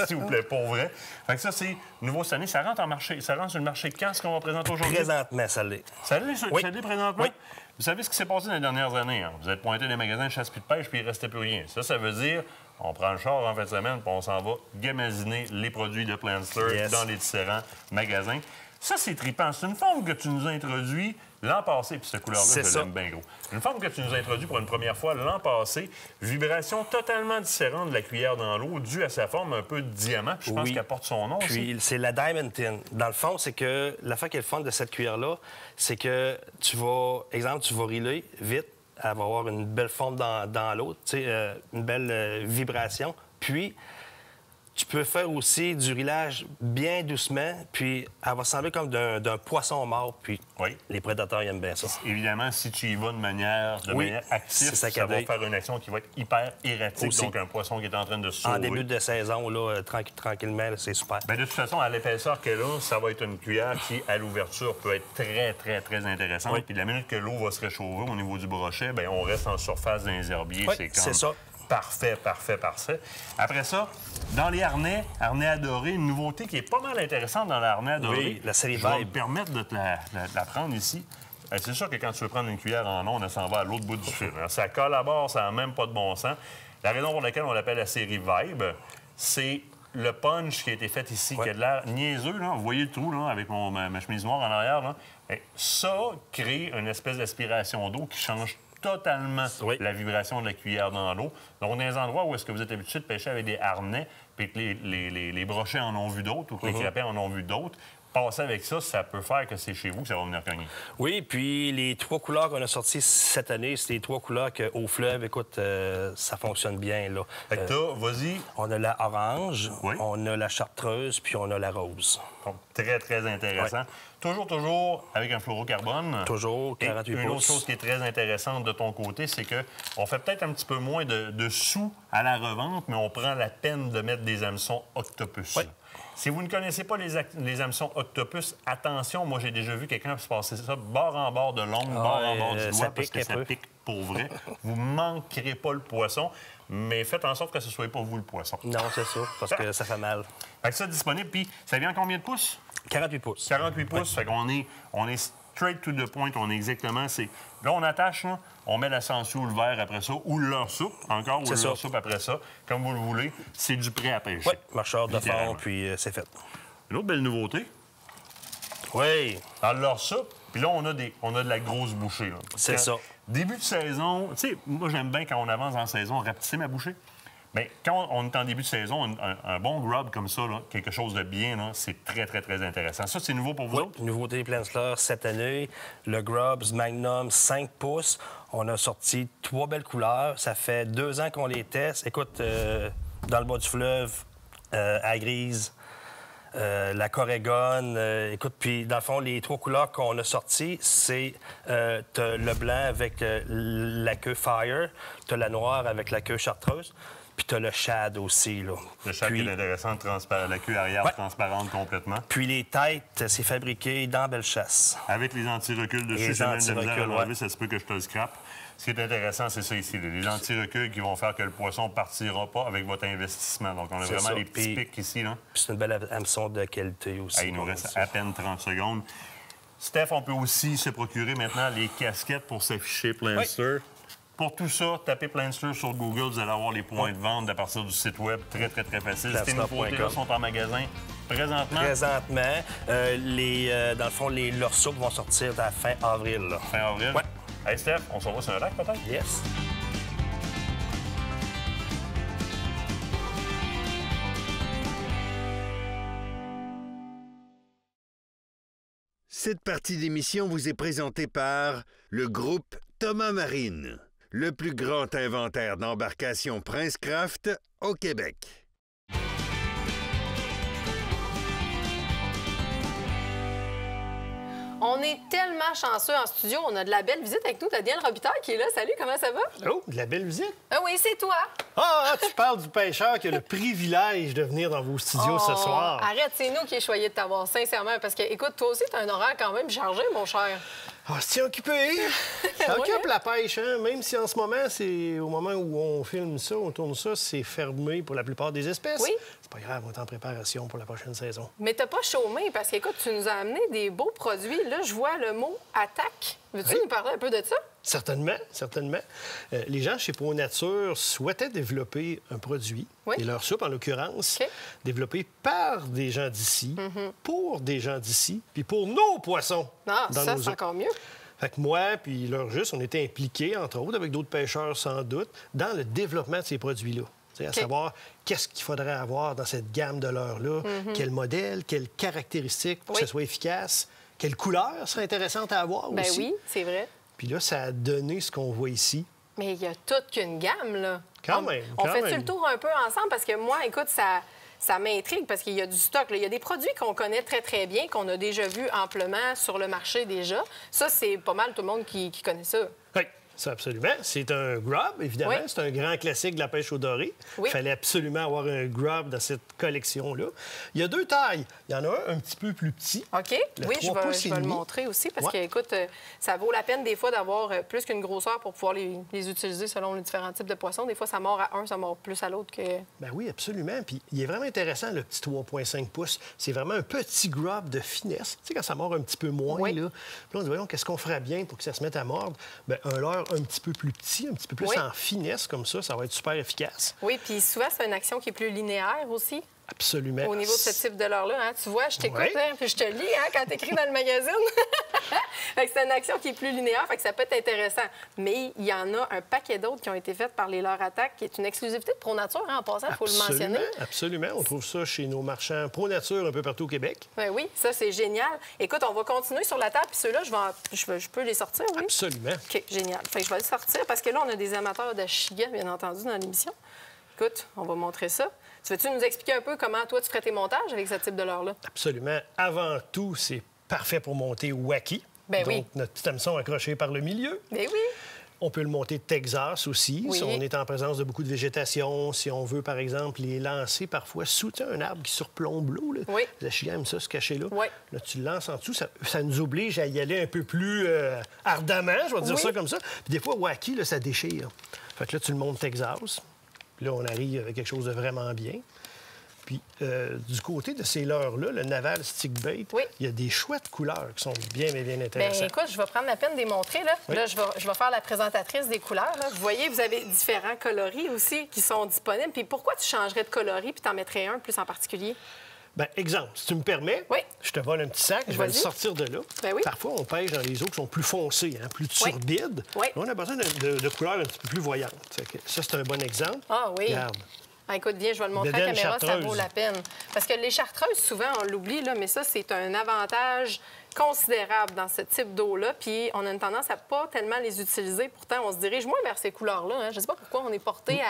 S'il vous plaît, pour vrai. Fait que ça, c'est nouveau cette année. Ça rentre en marché. Ça rentre sur le marché quand, ce qu'on va présenter aujourd'hui? Présentement, ça l'est. Ça l'est, Oui. ça l'est présentement? Oui. Vous savez ce qui s'est passé dans les dernières années. Hein? Vous êtes pointé dans les magasins de chasse puis de pêche, puis il ne restait plus rien. Ça veut dire on prend le char en fin de semaine, puis on s'en va gamasiner les produits de Planster Yes. dans les différents magasins. Ça, c'est trippant. C'est une forme que tu nous as introduit l'an passé, puis cette couleur-là, C'est je ça. l'aime bien gros. Une forme que tu nous as introduit pour une première fois l'an passé. Vibration totalement différente de la cuillère dans l'eau, due à sa forme un peu de diamant. Puis je pense Oui. qu'elle porte son nom aussi. Puis c'est la Diamond Tin. Dans le fond, c'est que l'affaire qui est le fun de cette cuillère-là, c'est que tu vas, exemple, tu vas reeler vite, elle va avoir une belle forme dans l'eau, tu sais, une belle vibration. Puis, tu peux faire aussi du rilage bien doucement, puis elle va sembler comme d'un poisson mort, puis Oui. les prédateurs ils aiment bien ça. Évidemment, si tu y vas de manière Oui, active, c'est ça ça va qu'elle faire une action qui va être hyper erratique. Aussi. Donc, un poisson qui est en train de se sauver. En début de saison, là, tranquillement, là, c'est super. Bien, de toute façon, à l'épaisseur qu'elle a, ça va être une cuillère qui, à l'ouverture, peut être très, très, très intéressante. Oui. Puis la minute que l'eau va se réchauffer au niveau du brochet, bien, on reste en surface d'un herbier. Oui, c'est c'est ça. Parfait, parfait, parfait. Après ça, dans les harnais adorés, une nouveauté qui est pas mal intéressante dans l'harnais adoré. Oui, la série Je vais me Vibe. permettre de te la prendre ici. c'est sûr que quand tu veux prendre une cuillère en onde, elle s'en va à l'autre bout du fil. Hein. Ça collabore, ça n'a même pas de bon sens. La raison pour laquelle on l'appelle la série Vibe, c'est le punch qui a été fait ici, qui a de l'air niaiseux. Là. Vous voyez le trou là, avec ma chemise noire en arrière. Là. Et ça crée une espèce d'aspiration d'eau qui change totalement la vibration de la cuillère dans l'eau. Donc, dans les endroits où est-ce que vous êtes habitué de pêcher avec des harnais, puis que les brochets en ont vu d'autres ou que les crapets en ont vu d'autres, passer avec ça, ça peut faire que c'est chez vous que ça va venir cogner. Oui, puis les 3 couleurs qu'on a sorties cette année, c'est les 3 couleurs qu'au fleuve, écoute, ça fonctionne bien, là. Fait que vas-y. On a la orange, on a la chartreuse, puis on a la rose. Donc, très, très intéressant. Toujours avec un fluorocarbone. Toujours, 48 pouces. Une autre chose qui est très intéressante de ton côté, c'est qu'on fait peut-être un petit peu moins de sous à la revente, mais on prend la peine de mettre des hameçons octopus. Oui. Si vous ne connaissez pas les hameçons octopus, attention, moi j'ai déjà vu quelqu'un se passer ça bord en bord de l'ongle, bord en bord du doigt, parce que ça pique pour vrai. Vous ne manquerez pas le poisson, mais faites en sorte que ce ne soit pas vous le poisson. Non, c'est ça, parce que ça fait mal. Fait que ça disponible, puis ça vient en combien de pouces? 48 pouces. 48 pouces, fait qu'on est straight to the point, on est exactement... Là, on attache, là, on met la sangsue ou le verre après ça, ou le leurre soupe, encore, ou le leurre soupe après ça, comme vous le voulez. C'est du prêt à pêcher. Oui, marcheur de fond, puis c'est fait. Une autre belle nouveauté. Oui. Dans le leurre soupe, puis là, on a de la grosse bouchée. Là. C'est ça. Début de saison, tu sais, moi, j'aime bien quand on avance en saison, rapetisser ma bouchée. Bien, quand on est en début de saison, un bon grub comme ça, là, quelque chose de bien, là, c'est très, très, très intéressant. Ça, c'est nouveau pour vous autres? Nouveauté Plainsler cette année. Le Grubs Magnum 5 pouces. On a sorti 3 belles couleurs. Ça fait 2 ans qu'on les teste. Écoute, dans le bas du fleuve, à grise, la corégone. Écoute, puis dans le fond, les 3 couleurs qu'on a sorties, c'est le blanc avec la queue Fire, t'as la noire avec la queue chartreuse. Puis tu as le shad aussi, là. Le shad qui est intéressant, la queue arrière transparente complètement. Puis les têtes, c'est fabriqué dans Bellechasse. Avec les anti-reculs dessus, c'est même de misère à l'enlever, ça se peut que je te le scrape. Ce qui est intéressant, c'est ça ici, les anti-reculs qui vont faire que le poisson ne partira pas avec votre investissement. Donc, on a vraiment les petits pics ici, là. Puis c'est une belle hameçon de qualité aussi. Il nous reste à peine 30 secondes. Steph, on peut aussi se procurer maintenant les casquettes pour s'afficher Plainsler. Pour tout ça, tapez Plainsler sur Google, vous allez avoir les points de vente à partir du site web. Très, très, très facile. Ces nouveautés-là sont en magasin présentement. Dans le fond, leurs soupes vont sortir à la fin avril. Là. Fin avril? Oui. Hey, Steph, on s'en va sur un lac, peut-être? Yes. Cette partie d'émission vous est présentée par le groupe Thomas Marine, le plus grand inventaire d'embarcations Princecraft au Québec. On est tellement chanceux en studio. On a de la belle visite avec nous. Daniel Robitaille qui est là. Salut, comment ça va? Oh, de la belle visite? Ah oui, c'est toi. Ah, tu parles du pêcheur qui a le privilège de venir dans vos studios ce soir. Arrête, c'est nous qui avons choyé de t'avoir, sincèrement. Parce que, écoute, toi aussi, t'as un horaire quand même chargé, mon cher. Ah, c'est occupé. Ça occupe la pêche, hein? Même si en ce moment, c'est au moment où on filme ça, on tourne ça, c'est fermé pour la plupart des espèces. Oui. C'est pas grave, on est en préparation pour la prochaine saison. Mais t'as pas chômé parce qu'écoute, tu nous as amené des beaux produits. Là, je vois le mot attaque. Veux-tu nous parler un peu de ça? Certainement, certainement. Les gens chez Pro Nature souhaitaient développer un produit, et leur soupe en l'occurrence, développé par des gens d'ici, pour des gens d'ici, puis pour nos poissons. Ah, dans ça, nos c'est eaux. encore mieux. Fait que moi puis leur juste, on était impliqués, entre autres, avec d'autres pêcheurs sans doute, dans le développement de ces produits-là. À savoir qu'est-ce qu'il faudrait avoir dans cette gamme de leurre-là, quel modèle, quelles caractéristiques pour que ce soit efficace, quelle couleur serait intéressante à avoir aussi. Ben oui, c'est vrai. Puis là, ça a donné ce qu'on voit ici. Mais il y a toute qu'une gamme, là. Quand même. On fait-tu le tour un peu ensemble? Parce que moi, écoute, ça m'intrigue parce qu'il y a du stock. Là. Il y a des produits qu'on connaît très, très bien, qu'on a déjà vus amplement sur le marché déjà. Ça, c'est pas mal tout le monde qui connaît ça. Oui. Ça, absolument. C'est un grub, évidemment. Oui. C'est un grand classique de la pêche au doré. Oui. Il fallait absolument avoir un grub dans cette collection-là. Il y a 2 tailles. Il y en a un petit peu plus petit. OK. Le Oui, 3 pouces je et vais le demi. montrer aussi parce Ouais. que, écoute, ça vaut la peine des fois d'avoir plus qu'une grosseur pour pouvoir les utiliser selon les différents types de poissons. Des fois, ça mord à un, ça mord plus à l'autre que... Ben oui, absolument. Puis il est vraiment intéressant, le petit 3,5 pouces. C'est vraiment un petit grub de finesse. Tu sais, quand ça mord un petit peu moins, Oui. là. Puis là, on dit, voyons, qu'est-ce qu'on ferait bien pour que ça se mette à mordre? Bien, un leurre un petit peu plus petit, un petit peu plus Oui. en finesse, comme ça va être super efficace. Oui, puis souvent, c'est une action qui est plus linéaire aussi. Absolument. Au niveau de ce type de leurre-là, hein. Tu vois, je t'écoute, Ouais. hein, puis je te lis hein, quand tu écris dans le magazine. Fait que c'est une action qui est plus linéaire, fait que ça peut être intéressant. Mais il y en a un paquet d'autres qui ont été faites par les leurres attaques, qui est une exclusivité de ProNature, hein, en passant, il faut le mentionner. Absolument. On trouve ça chez nos marchands ProNature un peu partout au Québec. Ben oui, ça, c'est génial. Écoute, on va continuer sur la table, puis ceux-là, je peux les sortir, oui? Absolument. OK, génial. Fait que je vais les sortir parce que là, on a des amateurs de chiga, bien entendu, dans l'émission. Écoute, on va montrer ça. Tu veux-tu nous expliquer un peu comment, toi, tu ferais tes montages avec ce type de leurre-là? Absolument. Avant tout, c'est parfait pour monter wacky. Ben Donc, oui. notre petit hameçon accroché par le milieu. Ben oui. On peut le monter de Texas aussi, Oui. si on est en présence de beaucoup de végétation, si on veut, par exemple, les lancer parfois sous un arbre qui surplombe l'eau. Là. Oui. La chiga aime ça, se cacher là. Oui. Là, tu le lances en dessous, ça nous oblige à y aller un peu plus ardemment, je vais dire Oui. ça comme ça. Puis des fois, wacky, là, ça déchire. Fait que là, tu le montes Texas. Puis là, on arrive avec quelque chose de vraiment bien. Puis, du côté de ces leurres-là, le Naval Stickbait, Oui. il y a des chouettes couleurs qui sont bien Bien, intéressantes. écoute, je vais prendre la peine de les montrer. Là, Oui. là je vais faire la présentatrice des couleurs. Là. Vous voyez, vous avez différents coloris aussi qui sont disponibles. Puis pourquoi tu changerais de coloris puis t'en mettrais un plus en particulier? Bien, exemple, si tu me permets, Oui. je te vole un petit sac, je vais le Vas-y. sortir de là. Ben oui. Parfois, on pêche dans les eaux qui sont plus foncées, hein, plus Oui. turbides. Oui. Là, on a besoin de couleurs un petit peu plus voyantes. Fait que ça, c'est un bon exemple. Ah oui. Regarde. Ah, écoute, viens, je vais le montrer à la Bédaine caméra, ça chartreuse. vaut la peine. Parce que les chartreuses, souvent, on l'oublie, là, mais ça, c'est un avantage considérable dans ce type d'eau-là. Puis on a une tendance à pas tellement les utiliser. Pourtant, on se dirige moins vers ces couleurs-là. Hein. Je ne sais pas pourquoi on est porté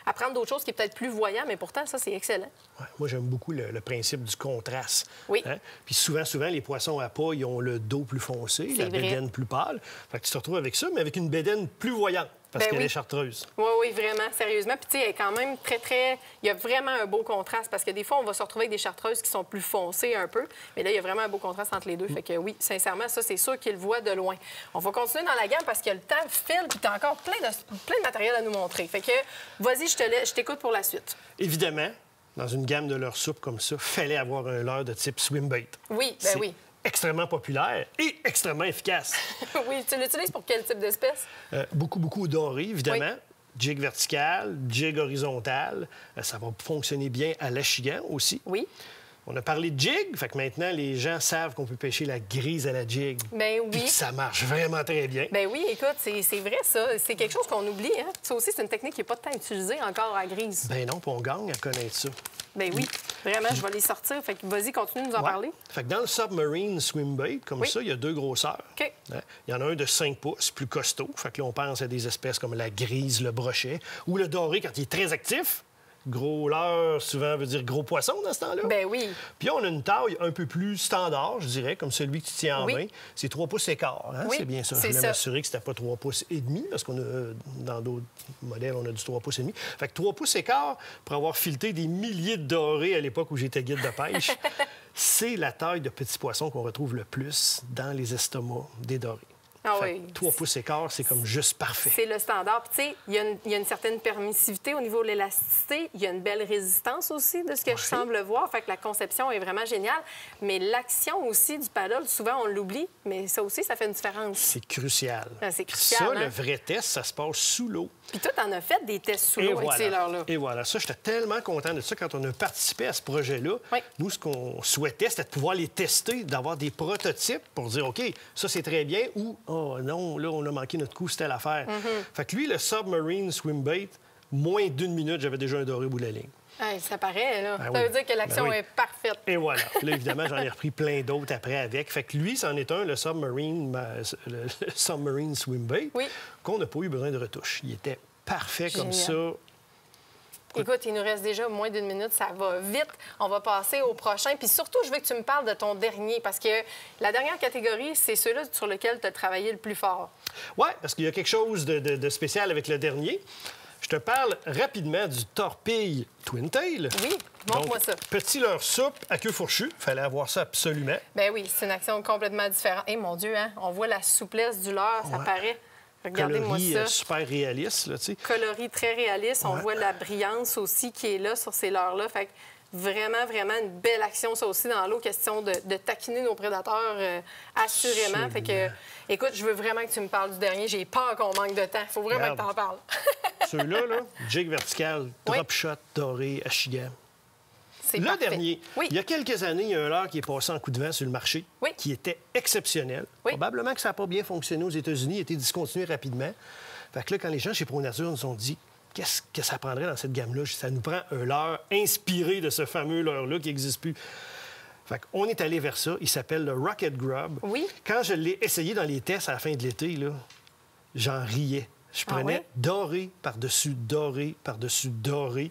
à prendre d'autres choses qui est peut-être plus voyant, mais pourtant, ça, c'est excellent. Ouais, moi, j'aime beaucoup le principe du contraste. Oui. Hein. Puis souvent, les poissons à pas, ils ont le dos plus foncé, C'est la vrai. bédaine plus pâle. Fait que tu te retrouves avec ça, mais avec une bédaine plus voyante, parce Ben qu'elle oui. est chartreuse. Oui, oui, vraiment, sérieusement. Puis, tu sais, elle est quand même très... Il y a vraiment un beau contraste parce que des fois, on va se retrouver avec des chartreuses qui sont plus foncées un peu. Mais là, il y a vraiment un beau contraste entre les deux. Fait que oui, sincèrement, ça, c'est sûr qu'ils le voient de loin. On va continuer dans la gamme parce que le temps file puis tu as encore plein de matériel à nous montrer. Fait que vas-y, je t'écoute pour la suite. Évidemment, dans une gamme de leur soupe comme ça, fallait avoir un leurre de type swimbait. Oui, ben C'est oui. extrêmement populaire et extrêmement efficace. Oui, tu l'utilises pour quel type d'espèce? Beaucoup au doré, évidemment. Oui. Jig vertical, jig horizontal. Ça va fonctionner bien à l'achigan aussi. Oui. On a parlé de jig, fait que maintenant, les gens savent qu'on peut pêcher la grise à la jig. Ben Puis oui. que ça marche vraiment très bien. Ben oui, écoute, c'est vrai, ça. C'est quelque chose qu'on oublie, hein? Ça aussi, c'est une technique qui n'est pas tant utilisée encore à grise. Ben non, puis on gagne à connaître ça. Ben oui, vraiment, je vais les sortir. Fait que vas-y, continue de nous en Ouais. parler. Fait que dans le submarine swimbait, comme Oui. ça, il y a 2 grosseurs. OK. Hein? Il y en a un de 5 pouces, plus costaud. Fait que là, on pense à des espèces comme la grise, le brochet, ou le doré quand il est très actif. Gros leurre, souvent, veut dire gros poisson dans ce temps-là. Ben oui. Puis on a une taille un peu plus standard, je dirais, comme celui que tu tiens en Oui. main. C'est 3 pouces et quart. Hein? Oui, C'est bien ça. Je c'est voulais ça. m'assurer que c'était pas 3 pouces et demi, parce qu'on a, dans d'autres modèles, on a du 3 pouces et demi. Fait que 3 pouces et quart, pour avoir fileté des milliers de dorés à l'époque où j'étais guide de pêche, c'est la taille de petits poissons qu'on retrouve le plus dans les estomacs des dorés. Ah Fait oui. que 3 pouces et quart, c'est comme juste parfait. C'est le standard. Puis, tu sais, il y a une certaine permissivité au niveau de l'élasticité. Il y a une belle résistance aussi de ce que je semble voir. Fait que la conception est vraiment géniale. Mais l'action aussi du paddle, souvent, on l'oublie. Mais ça aussi, ça fait une différence. C'est crucial. Ah, c'est Puis crucial, ça, hein? le vrai test, ça se passe sous l'eau. Puis toi, t'en as fait des tests sous l'eau avec ces leurres-là. Et voilà. Ça, j'étais tellement content de ça quand on a participé à ce projet-là. Oui. Nous, ce qu'on souhaitait, c'était de pouvoir les tester, d'avoir des prototypes pour dire, OK, ça, c'est très bien, ou, oh non, là, on a manqué notre coup, c'était l'affaire. Mm-hmm. Fait que lui, le submarine swimbait, moins d'1 minute, j'avais déjà un doré au bout de la ligne. Hey, ça paraît, là. Ben Ça oui. veut dire que l'action Ben oui. est parfaite. Et voilà. Puis là, évidemment, j'en ai repris plein d'autres après avec. Fait que lui, c'en est un, le submarine swimbait, Oui. qu'on n'a pas eu besoin de retouche. Il était parfait comme ça. Génial. Écoute, il nous reste déjà moins d'une minute, ça va vite. On va passer au prochain. Puis surtout, je veux que tu me parles de ton dernier, parce que la dernière catégorie, c'est ceux-là sur lesquels tu as travaillé le plus fort. Oui, parce qu'il y a quelque chose de spécial avec le dernier. Je te parle rapidement du torpille Twin Tail. Oui, montre-moi ça. Petit leurre souple à queue fourchue. Il fallait avoir ça absolument. Ben oui, c'est une action complètement différente. Eh mon Dieu, hein? On voit la souplesse du leurre, ça paraît. Regardez-moi ça. Super réaliste, là, tu sais. Coloris très réaliste. On voit la brillance aussi qui est là sur ces leurres-là. Fait que vraiment, vraiment une belle action, ça aussi, dans l'eau. Question de taquiner nos prédateurs, assurément. Absolument. Fait que, écoute, je veux vraiment que tu me parles du dernier. J'ai peur qu'on manque de temps. Il faut vraiment que tu en parles. Ceux-là, là, jig vertical, drop shot, doré, Ashigan. C'est le parfait. dernier, Oui. il y a quelques années, il y a un leurre qui est passé en coup de vent sur le marché, Oui. qui était exceptionnel. Oui. Probablement que ça n'a pas bien fonctionné aux États-Unis, il a été discontinué rapidement. Fait que là, quand les gens chez ProNature nous ont dit qu'est-ce que ça prendrait dans cette gamme-là, ça nous prend un leurre inspiré de ce fameux leurre-là qui n'existe plus. Fait qu'on est allé vers ça. Il s'appelle le Rocket Grub. Oui. Quand je l'ai essayé dans les tests à la fin de l'été, là, j'en riais. Je prenais doré par-dessus doré par-dessus doré.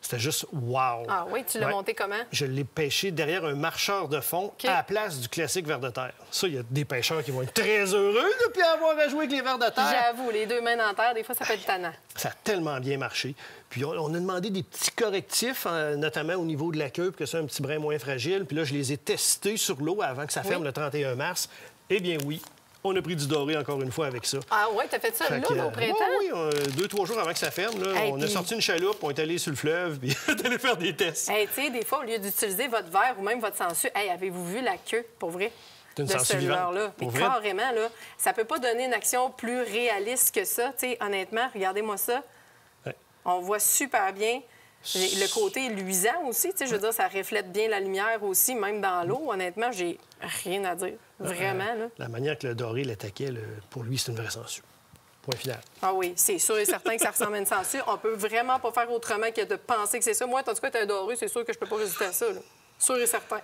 C'était juste wow! Ah oui, tu l'as monté comment? Je l'ai pêché derrière un marcheur de fond à la place du classique ver de terre. Ça, il y a des pêcheurs qui vont être très heureux depuis avoir à jouer avec les vers de terre. J'avoue, les deux mains dans la terre, des fois, ça peut être tannant. Ça a tellement bien marché. Puis on a demandé des petits correctifs, notamment au niveau de la queue, pour que ça soit un petit brin moins fragile. Puis là, je les ai testés sur l'eau avant que ça ferme le 31 mars. Eh bien oui, on a pris du doré encore une fois avec ça. Ah ouais, t'as fait ça là, au printemps? Oui, 2-3 jours avant que ça ferme, là, Hey, on a sorti une chaloupe, on est allé sur le fleuve, puis on est allé faire des tests. Hey, tu sais, des fois, au lieu d'utiliser votre verre ou même votre sangsue, hey, avez-vous vu la queue, pour vrai? C'est une de sangsue ce vivante. leurre-là. Pour Mais vrai? carrément, là, ça peut pas donner une action plus réaliste que ça. Tu sais, honnêtement, regardez-moi ça. Ouais. On voit super bien. Le côté luisant aussi, tu sais, je veux dire, ça reflète bien la lumière aussi, même dans l'eau. Honnêtement, j'ai rien à dire. Vraiment, là. La manière que le doré l'attaquait, pour lui, c'est une vraie sangsue. Point final. Ah oui, c'est sûr et certain que ça ressemble à une sangsue. On peut vraiment pas faire autrement que de penser que c'est ça. Moi, en tout cas, t'es un doré, c'est sûr que je peux pas résister à ça, là. Sûr et certain.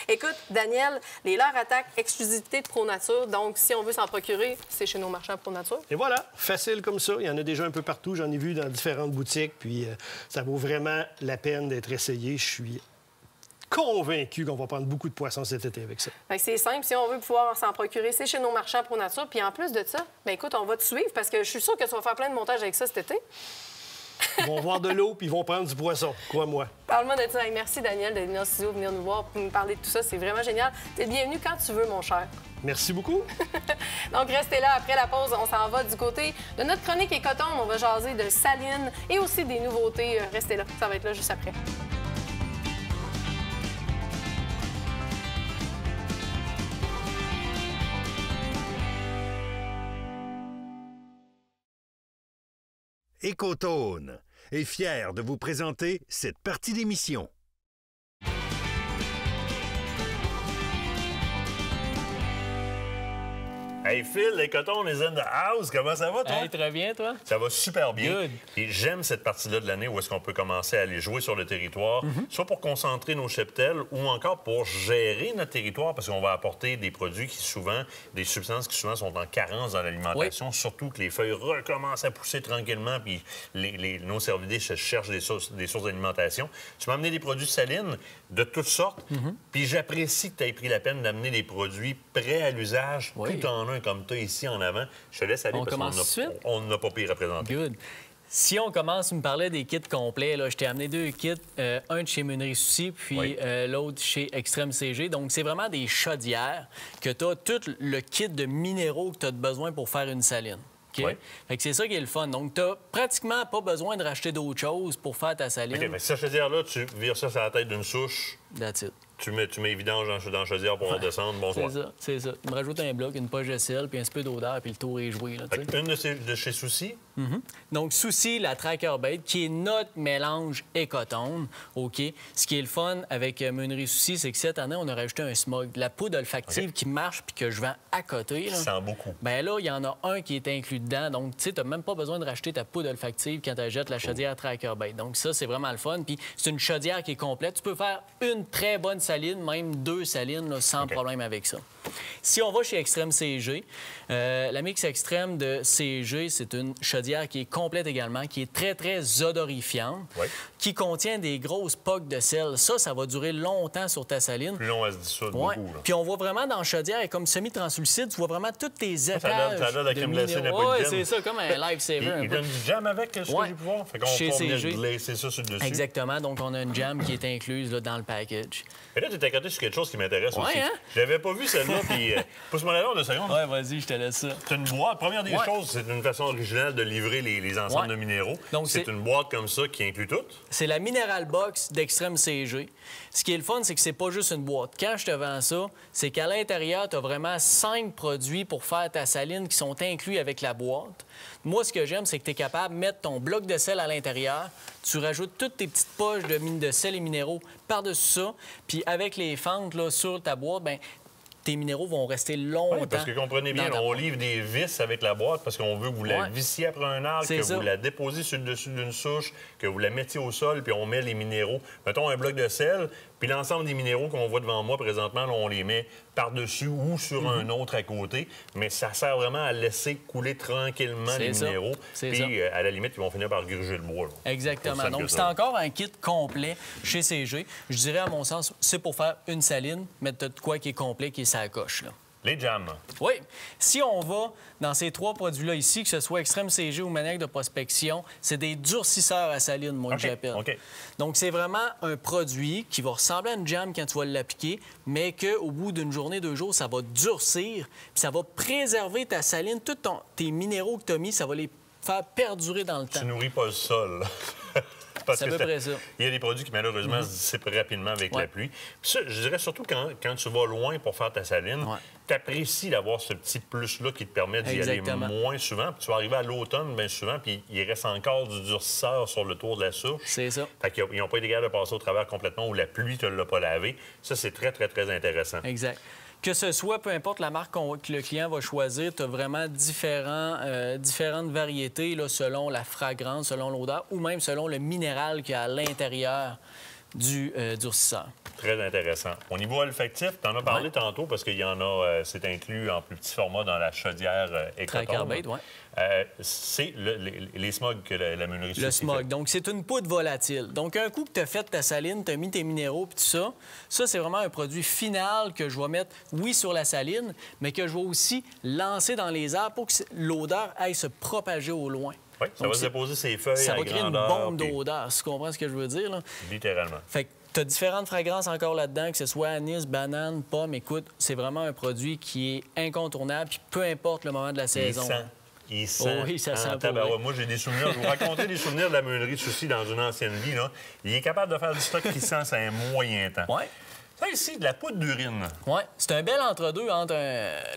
Écoute, Daniel, les leurres attaque exclusivité de ProNature. Donc, si on veut s'en procurer, c'est chez nos marchands ProNature. Et voilà, facile comme ça. Il y en a déjà un peu partout. J'en ai vu dans différentes boutiques. Puis ça vaut vraiment la peine d'être essayé. Je suis convaincu qu'on va prendre beaucoup de poissons cet été avec ça. Fait que c'est simple. Si on veut pouvoir s'en procurer, c'est chez nos marchands ProNature. Puis en plus de ça, bien, écoute, on va te suivre parce que je suis sûre que tu vas faire plein de montages avec ça cet été. Ils vont voir de l'eau puis ils vont prendre du poisson, crois-moi. Parle-moi de ça. Hey, merci, Daniel, d'être venu au studio, venir nous voir pour nous parler de tout ça. C'est vraiment génial. T'es bienvenu quand tu veux, mon cher. Merci beaucoup. Donc, restez là. Après la pause, on s'en va du côté de notre chronique Écotombe. On va jaser de salines et aussi des nouveautés. Restez là. Ça va être là juste après. Écotone est fier de vous présenter cette partie d'émission. Hey Phil, les cotons, is in the house. Comment ça va, toi? Hey, très bien, toi? Ça va super bien. Good. Et j'aime cette partie-là de l'année où est-ce qu'on peut commencer à aller jouer sur le territoire, soit pour concentrer nos cheptels ou encore pour gérer notre territoire, parce qu'on va apporter des produits qui souvent, des substances qui souvent sont en carence dans l'alimentation, surtout que les feuilles recommencent à pousser tranquillement, puis nos cervidés cherchent des sources d'alimentation. Tu m'as amené des produits salines de toutes sortes, puis j'apprécie que tu aies pris la peine d'amener des produits prêts à l'usage, tout en un comme tu as ici en avant. Je te laisse aller On parce commence tout de suite? qu'on n'a pas pire à présenter. Good. Si on commence, tu me parlais des kits complets. Là, je t'ai amené 2 kits, un de chez Meunerie Soucy, puis l'autre chez Extrême CG. Donc, c'est vraiment des chaudières que tu as tout le kit de minéraux que tu as besoin pour faire une saline. OK? Fait que c'est ça qui est le fun. Donc, tu n'as pratiquement pas besoin de racheter d'autres choses pour faire ta saline. OK, mais cette chaudière-là, tu vires ça sur la tête d'une souche. That's it. Tu mets vidange dans la chaudière pour redescendre. Bonsoir. C'est ça. Tu me rajoutes un bloc, une poche de sel, puis un petit peu d'odeur, puis le tour est joué. Là, une de chez Soucy. Donc, Soucy, la Tracker Bait, qui est notre mélange Écotone. OK? Ce qui est le fun avec Meunerie Soucy, c'est que cette année, on a rajouté un smog. La poudre olfactive qui marche puis que je vends à côté. Là. Ça sent beaucoup. Bien là, il y en a un qui est inclus dedans. Donc, tu sais, tu n'as même pas besoin de racheter ta poudre olfactive quand tu achètes la chaudière Tracker Bait. Donc, ça, c'est vraiment le fun. Puis, c'est une chaudière qui est complète. Tu peux faire une très bonne saline, même 2 salines, là, sans problème avec ça. Si on va chez Extrême CG, la mix extrême de CG, c'est une chaudière chaudière qui est complète également, qui est très, très odorifiante, qui contient des grosses poques de sel. Ça va durer longtemps sur ta saline. Plus long, elle se dissout beaucoup. Là. Puis on voit vraiment dans la chaudière, elle est comme semi-translucide, tu vois vraiment tous tes étages. Ça donne la crème glacée, n'a pas de Oui, jam. c'est ça, comme un lifesaver. Il donne du jam avec, ce que j'ai pu voir. Fait qu'on peut venir glacer ça sur le dessus. Exactement, donc on a une jam qui est incluse là, dans le package. Et là, tu es accordé sur quelque chose qui m'intéresse aussi. Hein? Je l'avais pas vu celle-là, puis pousse-moi la langue 2 secondes. Ouais, vas-y, je te laisse ça. C'est une boîte. Première des choses, c'est une façon originale de livrer les ensembles de minéraux. Donc, c'est une boîte comme ça qui inclut tout. C'est la Mineral Box d'Extrême CG. Ce qui est le fun, c'est que c'est pas juste une boîte. Quand je te vends ça, c'est qu'à l'intérieur, tu as vraiment 5 produits pour faire ta saline qui sont inclus avec la boîte. Moi, ce que j'aime, c'est que tu es capable de mettre ton bloc de sel à l'intérieur. Tu rajoutes toutes tes petites poches de sel et minéraux par-dessus ça. Puis avec les fentes là, sur ta boîte, bien, tes minéraux vont rester longtemps. Oui, parce que comprenez bien, on livre des vis avec la boîte parce qu'on veut que vous la vissiez après un arc, que vous la déposiez sur le dessus d'une souche, que vous la mettiez au sol, puis on met les minéraux. Mettons un bloc de sel, puis l'ensemble des minéraux qu'on voit devant moi présentement, là, on les met par-dessus ou sur un autre à côté. Mais ça sert vraiment à laisser couler tranquillement les minéraux. Puis, à la limite, ils vont finir par gruger le bois. Là. Exactement. Donc, c'est encore un kit complet chez CG. Je dirais, à mon sens, c'est pour faire une saline, mais tu as de quoi qui est complet, qui est sa coche, là. Les jams. Oui. Si on va dans ces 3 produits-là ici, que ce soit Extrême CG ou Maniac de prospection, c'est des durcisseurs à saline, moi, que j'appelle. Donc, c'est vraiment un produit qui va ressembler à une jam quand tu vas l'appliquer, mais qu'au bout d'une journée, 2 jours, ça va durcir, puis ça va préserver ta saline. Tous tes minéraux que tu as mis, ça va les faire perdurer dans le temps. Tu nourris pas le sol. C'est à peu près ça. Il y a des produits qui, malheureusement, se dissipent rapidement avec la pluie. Puis ça, je dirais surtout quand tu vas loin pour faire ta saline, tu apprécies d'avoir ce petit plus-là qui te permet d'y aller moins souvent. Puis tu vas arriver à l'automne bien souvent, puis il reste encore du durcisseur sur le tour de la souche. C'est ça. Fait qu'ils n'ont pas été capables de passer au travers complètement où la pluie ne te l'a pas lavé. Ça, c'est très, très, très intéressant. Exact. Que ce soit, peu importe la marque que le client va choisir, tu as vraiment différentes variétés là, selon la fragrance, selon l'odeur ou même selon le minéral qu'il y a à l'intérieur du durcisseur. Très intéressant. Au niveau olfactif, tu en as parlé tantôt parce qu'il y en a, c'est inclus en plus petit format dans la chaudière Ecotone. Tricarbate, oui. C'est les smogs que la meunerie Le smog. Donc, c'est une poudre volatile. Donc, un coup que tu as fait ta saline, tu as mis tes minéraux puis tout ça, c'est vraiment un produit final que je vais mettre, oui, sur la saline, mais que je vais aussi lancer dans les airs pour que l'odeur aille se propager au loin. Oui, ça va se déposer ses feuilles ça à va créer grandeur, une bombe d'odeur, si tu comprends ce que je veux dire, là. Littéralement. Fait que tu as différentes fragrances encore là-dedans, que ce soit anis, banane, pomme. Écoute, c'est vraiment un produit qui est incontournable, puis peu importe le moment de la saison. Il sent. Oui, ça sent Moi, j'ai des souvenirs. Je vais vous raconter des souvenirs de la meunerie Soucy dans une ancienne vie. Là. Il est capable de faire du stock qui sent ça un moyen temps. Oui. Ça, ici, de la poudre d'urine. Oui, c'est un bel entre-deux entre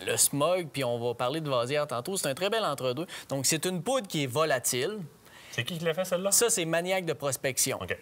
le smog, puis on va parler de vasière tantôt. C'est un très bel entre-deux. Donc, c'est une poudre qui est volatile. C'est qui l'a fait, celle-là? Ça, c'est Maniac de prospection. OK.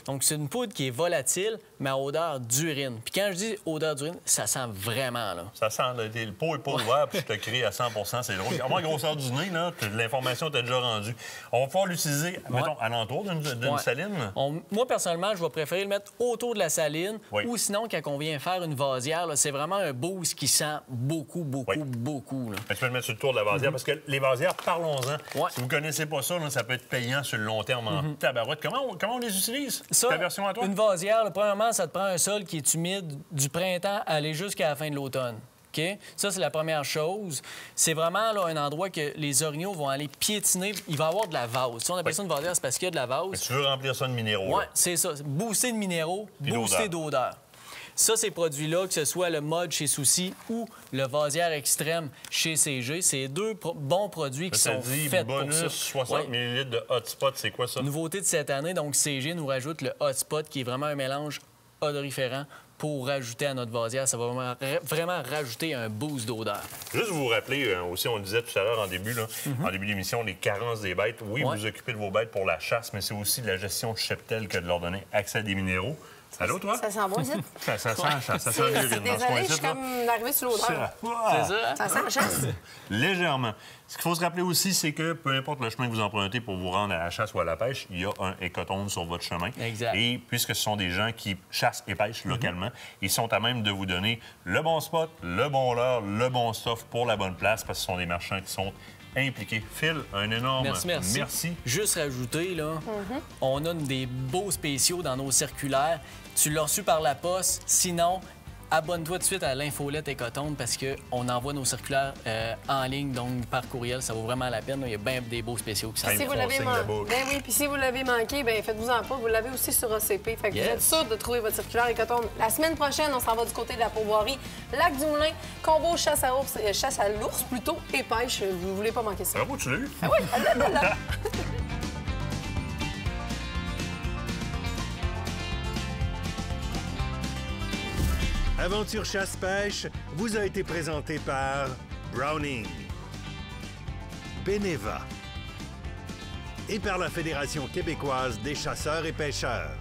Donc, c'est une poudre qui est volatile, mais à odeur d'urine. Puis quand je dis odeur d'urine, ça sent vraiment, là. Ça sent, le pot n'est pas ouvert, puis je te crie à 100 c'est drôle. À moins grosseur du nez, là, l'information t'est déjà rendue. On va pouvoir l'utiliser, mettons, alentour d'une saline? Moi, personnellement, je vais préférer le mettre autour de la saline, ou sinon, quand on vient faire une vasière, c'est vraiment un boost qui sent beaucoup, beaucoup. Là. Tu peux le mettre sur le tour de la vasière, parce que les vasières, parlons-en. Si vous ne connaissez pas ça, là, ça peut être payant sur le long terme en tabarouette. Comment on les utilise? Ça, ta version à toi? Une vasière, premièrement, ça te prend un sol qui est humide du printemps à aller jusqu'à la fin de l'automne. OK? Ça, c'est la première chose. C'est vraiment là, un endroit que les orignaux vont aller piétiner. Il va y avoir de la vase. Si on appelle ça une vasière, c'est parce qu'il y a de la vase. Mais tu veux remplir ça de minéraux. Oui, c'est ça. Booster de minéraux, booster d'odeur. Ça, ces produits-là, que ce soit le mode chez Soucy ou le vasière extrême chez CG, c'est 2 bons produits qui sont faits pour ça. Bonus 60 ml de Hotspot, c'est quoi ça? Nouveauté de cette année, donc CG nous rajoute le Hotspot, qui est vraiment un mélange odoriférant pour rajouter à notre vasière. Ça va vraiment rajouter un boost d'odeur. Juste vous rappeler, aussi, on le disait tout à l'heure en début, en début d'émission, les carences des bêtes. Oui, vous occupez de vos bêtes pour la chasse, mais c'est aussi de la gestion de cheptel que de leur donner accès à des minéraux. Allô, toi? Ça sent bon, ça? Ça sent l'urine dans ce coin-ci. Je suis comme arrivée sur l'odeur. C'est ça? Ça sent la chasse? Légèrement. Ce qu'il faut se rappeler aussi, c'est que peu importe le chemin que vous empruntez pour vous rendre à la chasse ou à la pêche, il y a un Ecotone sur votre chemin. Exact. Et puisque ce sont des gens qui chassent et pêchent localement, ils sont à même de vous donner le bon spot, le bon leurre, le bon stuff pour la bonne place, parce que ce sont des marchands qui sont impliqué. Phil, un énorme merci. Juste rajouter, là, on a des beaux spéciaux dans nos circulaires. Tu l'as reçu par la poste. Sinon, abonne-toi tout de suite à l'Infolette Écotonne parce qu'on envoie nos circulaires en ligne, donc par courriel. Ça vaut vraiment la peine. Il y a bien des beaux spéciaux qui sont si vous l'avez puis si vous l'avez manqué, ben faites-vous-en pas. Vous l'avez aussi sur ACP. Fait que vous êtes sûr de trouver votre circulaire Écotonne. La semaine prochaine, on s'en va du côté de la pourvoirie. Lac du Moulin, combo chasse à l'ours plutôt et pêche. Vous voulez pas manquer ça. Ah bon, tu l'as eu? Ah oui, là. Aventure Chasse-Pêche vous a été présenté par Browning, Beneva et par la Fédération québécoise des chasseurs et pêcheurs.